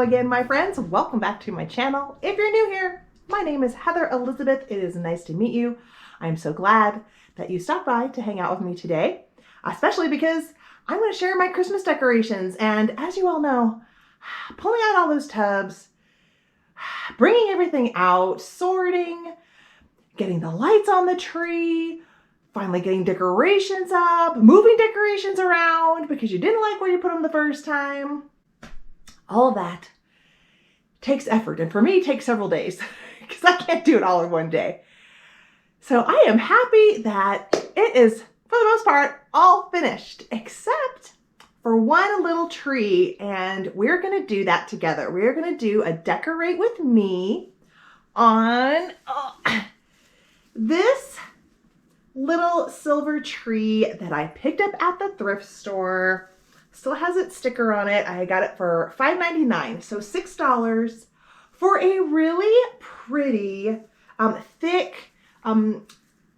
again, my friends. Welcome back to my channel. If you're new here, my name is Heather Elizabeth. It is nice to meet you. I'm so glad that you stopped by to hang out with me today, especially because I'm going to share my Christmas decorations. And as you all know, pulling out all those tubs, bringing everything out, sorting, getting the lights on the tree, finally getting decorations up, moving decorations around because you didn't like where you put them the first time. All of that takes effort, and for me, it takes several days because I can't do it all in one day. So I am happy that it is, for the most part, all finished, except for one little tree, and we're going to do that together. We're going to do a decorate with me on this little silver tree that I picked up at the thrift store. Still has its sticker on it. I got it for $5.99, so $6 for a really pretty, thick,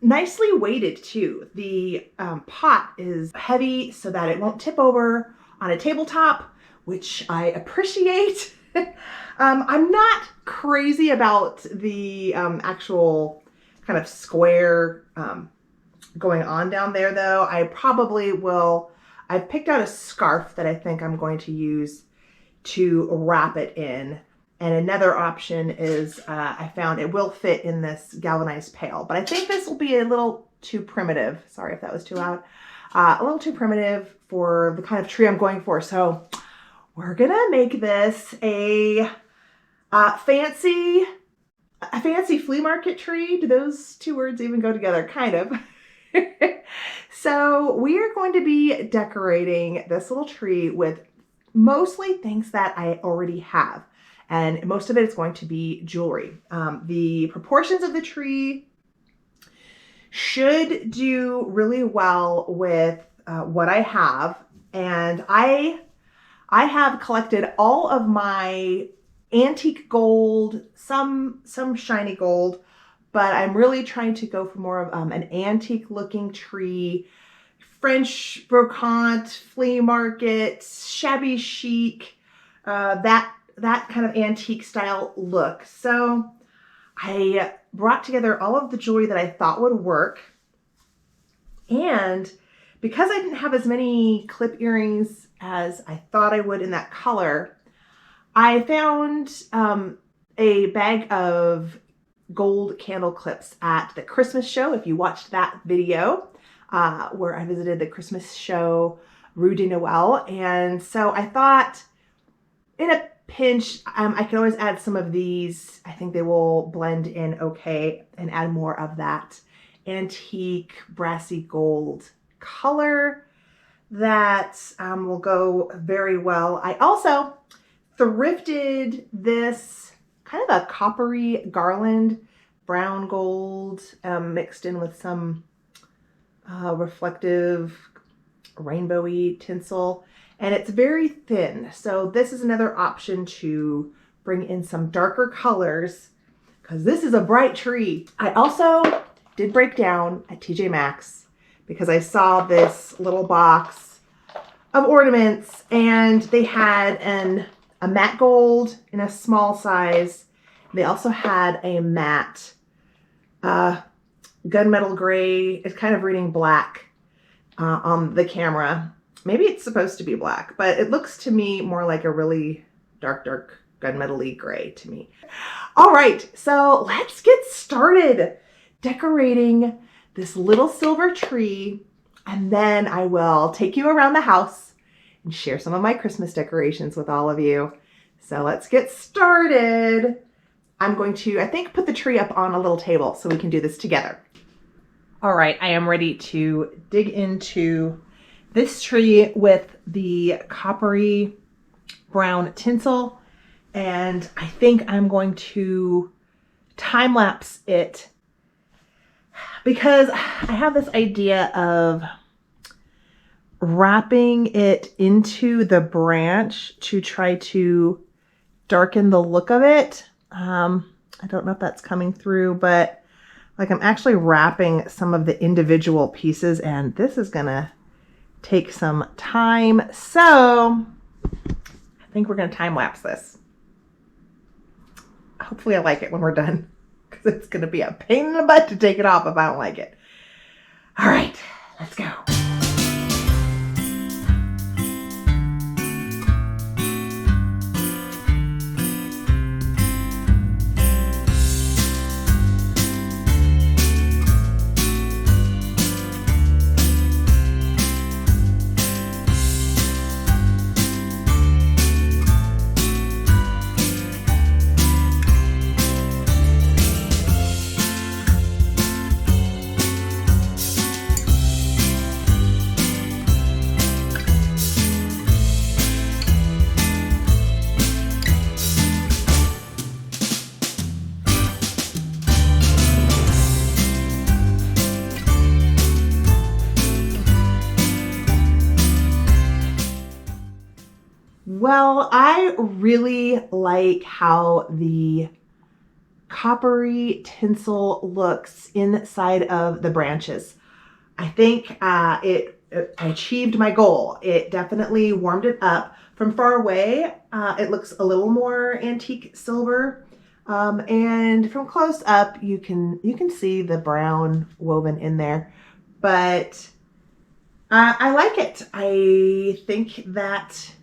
nicely weighted too. The pot is heavy so that it won't tip over on a tabletop, which I appreciate. I'm not crazy about the actual kind of square going on down there though. I probably will. I've picked out a scarf that I think I'm going to use to wrap it in. And another option is I found it will fit in this galvanized pail, but I think this will be a little too primitive. Sorry if that was too loud. A little too primitive for the kind of tree I'm going for. So we're gonna make this a fancy flea market tree. Do those two words even go together? Kind of. So we are going to be decorating this little tree with mostly things that I already have. And most of it is going to be jewelry. The proportions of the tree should do really well with what I have. And I have collected all of my antique gold, some shiny gold, but I'm really trying to go for more of an antique looking tree, French brocante, flea market, shabby chic, that kind of antique style look. So I brought together all of the jewelry that I thought would work. And because I didn't have as many clip earrings as I thought I would in that color, I found a bag of gold candle clips at the Christmas show. If you watched that video where I visited the Christmas show, Rue de Noël. And so I thought in a pinch, I can always add some of these. I think they will blend in okay and add more of that antique brassy gold color that will go very well. I also thrifted this kind of a coppery garland, brown gold, mixed in with some reflective rainbowy tinsel. And it's very thin. So this is another option to bring in some darker colors because this is a bright tree. I also did break down at TJ Maxx because I saw this little box of ornaments and they had a matte gold in a small size. They also had a matte gunmetal gray. It's kind of reading black on the camera. Maybe it's supposed to be black, but it looks to me more like a really dark gunmetal-y gray to me. All right, so let's get started decorating this little silver tree, and then I will take you around the house and share some of my Christmas decorations with all of you. So let's get started. I'm going to, I think, put the tree up on a little table so we can do this together. All right, I am ready to dig into this tree with the coppery brown tinsel, and I think I'm going to time lapse it because I have this idea of wrapping it into the branch to try to darken the look of it. I don't know if that's coming through, but like I'm actually wrapping some of the individual pieces, and this is gonna take some time. So I think we're gonna time lapse this. hopefully I like it when we're done, because it's going to be a pain in the butt to take it off if I don't like it. All right, let's go. Well, I really like how the coppery tinsel looks inside of the branches. I think I achieved my goal. It definitely warmed it up. From far away, it looks a little more antique silver. And from close up, you can see the brown woven in there. But I like it. I think that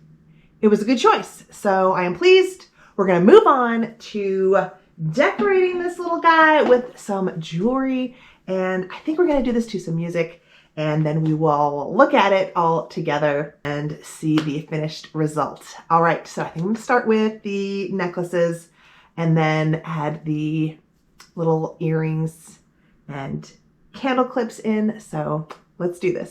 it was a good choice. So I am pleased. We're going to move on to decorating this little guy with some jewelry. And I think we're going to do this to some music. And then we will look at it all together and see the finished result. All right, so I think I'm going to start with the necklaces and then add the little earrings and candle clips in. So let's do this.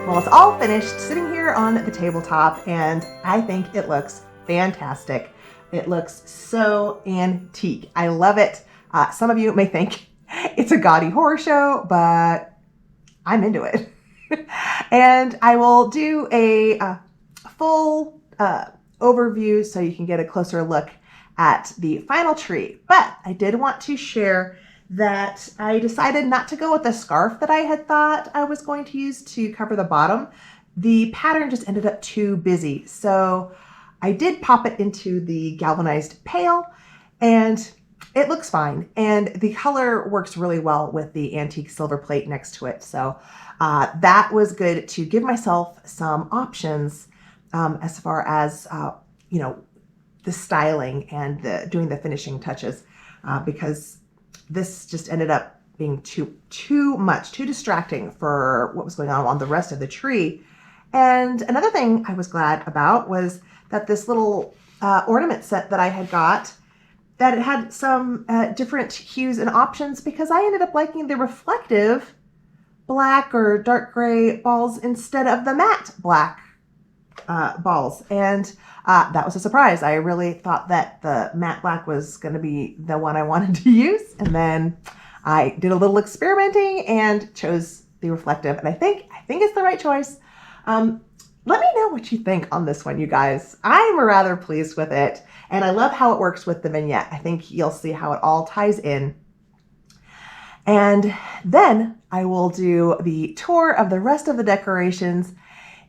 Well, it's all finished, sitting here on the tabletop, and I think it looks fantastic. It looks so antique. I love it. Some of you may think it's a gaudy horror show, but I'm into it. And I will do a full overview so you can get a closer look at the final tree. But I did want to share that I decided not to go with the scarf that I had thought I was going to use to cover the bottom. The pattern just ended up too busy. So I did pop it into the galvanized pail, and it looks fine. And the color works really well with the antique silver plate next to it. So that was good to give myself some options as far as, the styling and doing the finishing touches, because this just ended up being too much, too distracting for what was going on the rest of the tree. And another thing I was glad about was that this little ornament set that I had got, that it had some different hues and options, because I ended up liking the reflective black or dark gray balls instead of the matte black balls. And that was a surprise. I really thought that the matte black was going to be the one I wanted to use. And then I did a little experimenting and chose the reflective. And I think it's the right choice. Let me know what you think on this one, you guys. I'm rather pleased with it. And I love how it works with the vignette. I think you'll see how it all ties in. And then I will do the tour of the rest of the decorations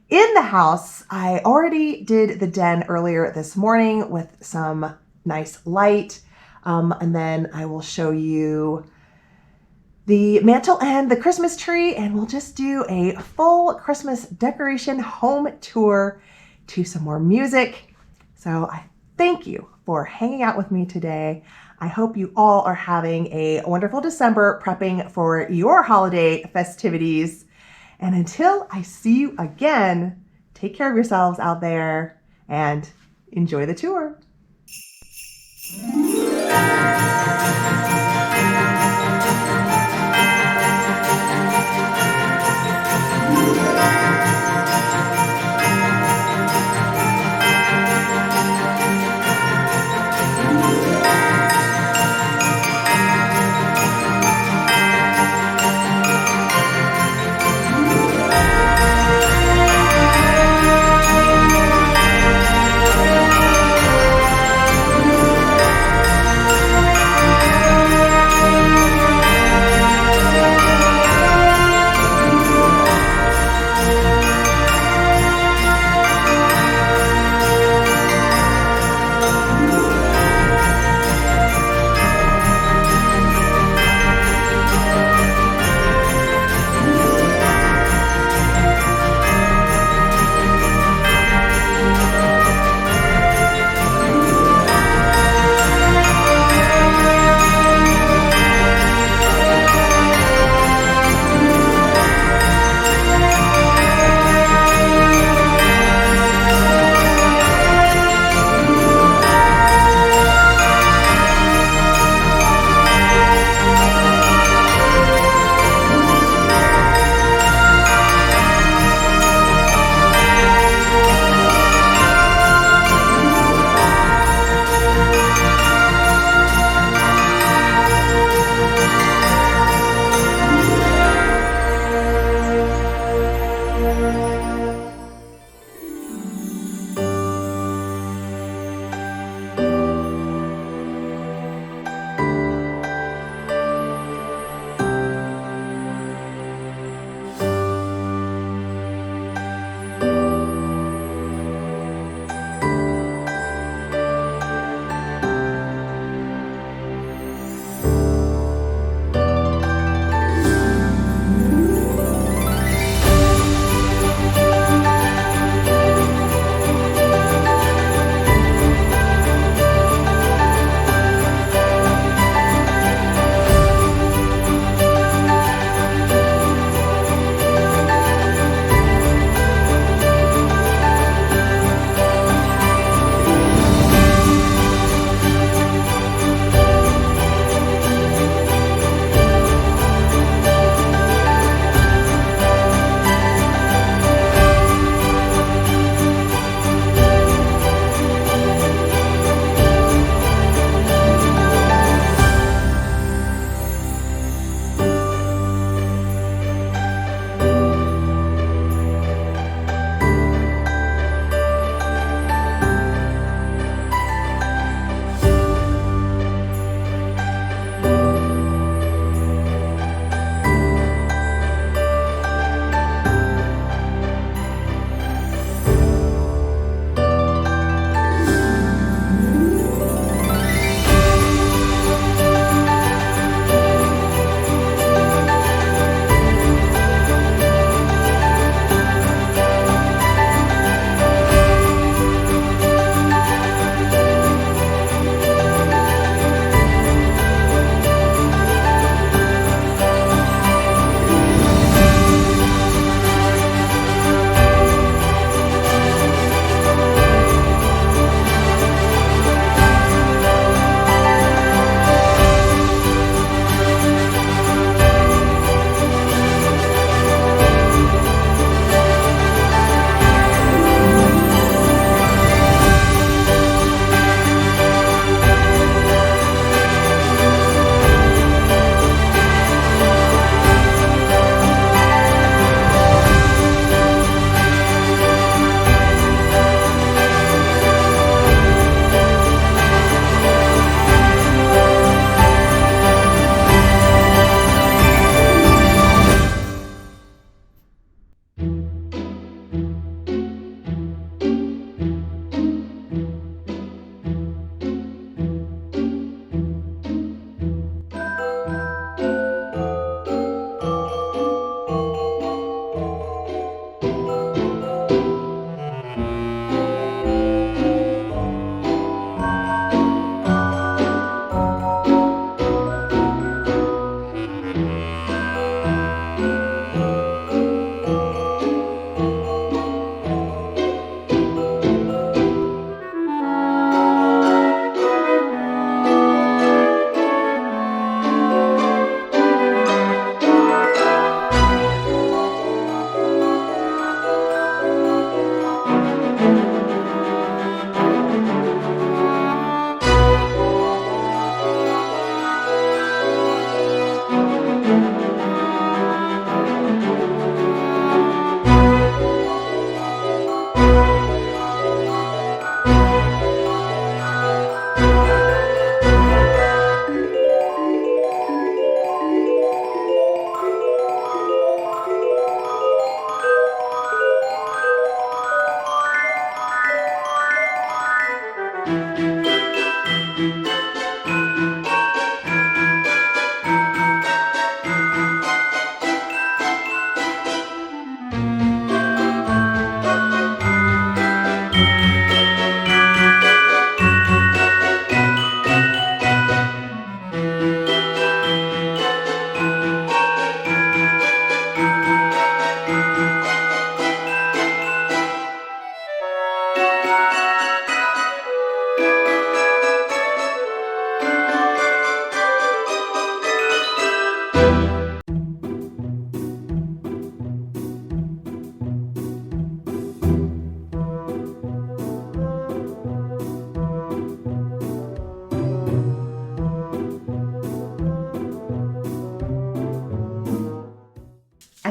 in the house. I already did the den earlier this morning with some nice light. And then I will show you the mantle and the Christmas tree, and we'll just do a full Christmas decoration home tour to some more music. So I thank you for hanging out with me today. I hope you all are having a wonderful December, prepping for your holiday festivities. And until I see you again, take care of yourselves out there and enjoy the tour.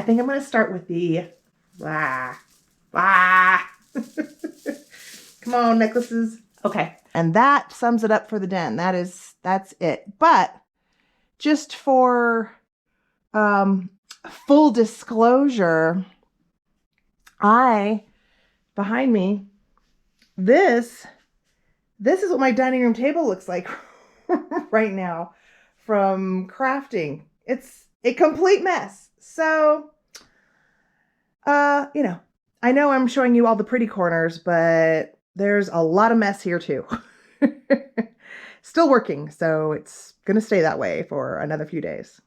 think I'm going to start with the, come on, necklaces. Okay. And that sums it up for the den. That's it. But just for full disclosure, behind me, this is what my dining room table looks like right now from crafting. It's a complete mess. So, you know, I know I'm showing you all the pretty corners, but there's a lot of mess here too. Still working, so it's gonna stay that way for another few days.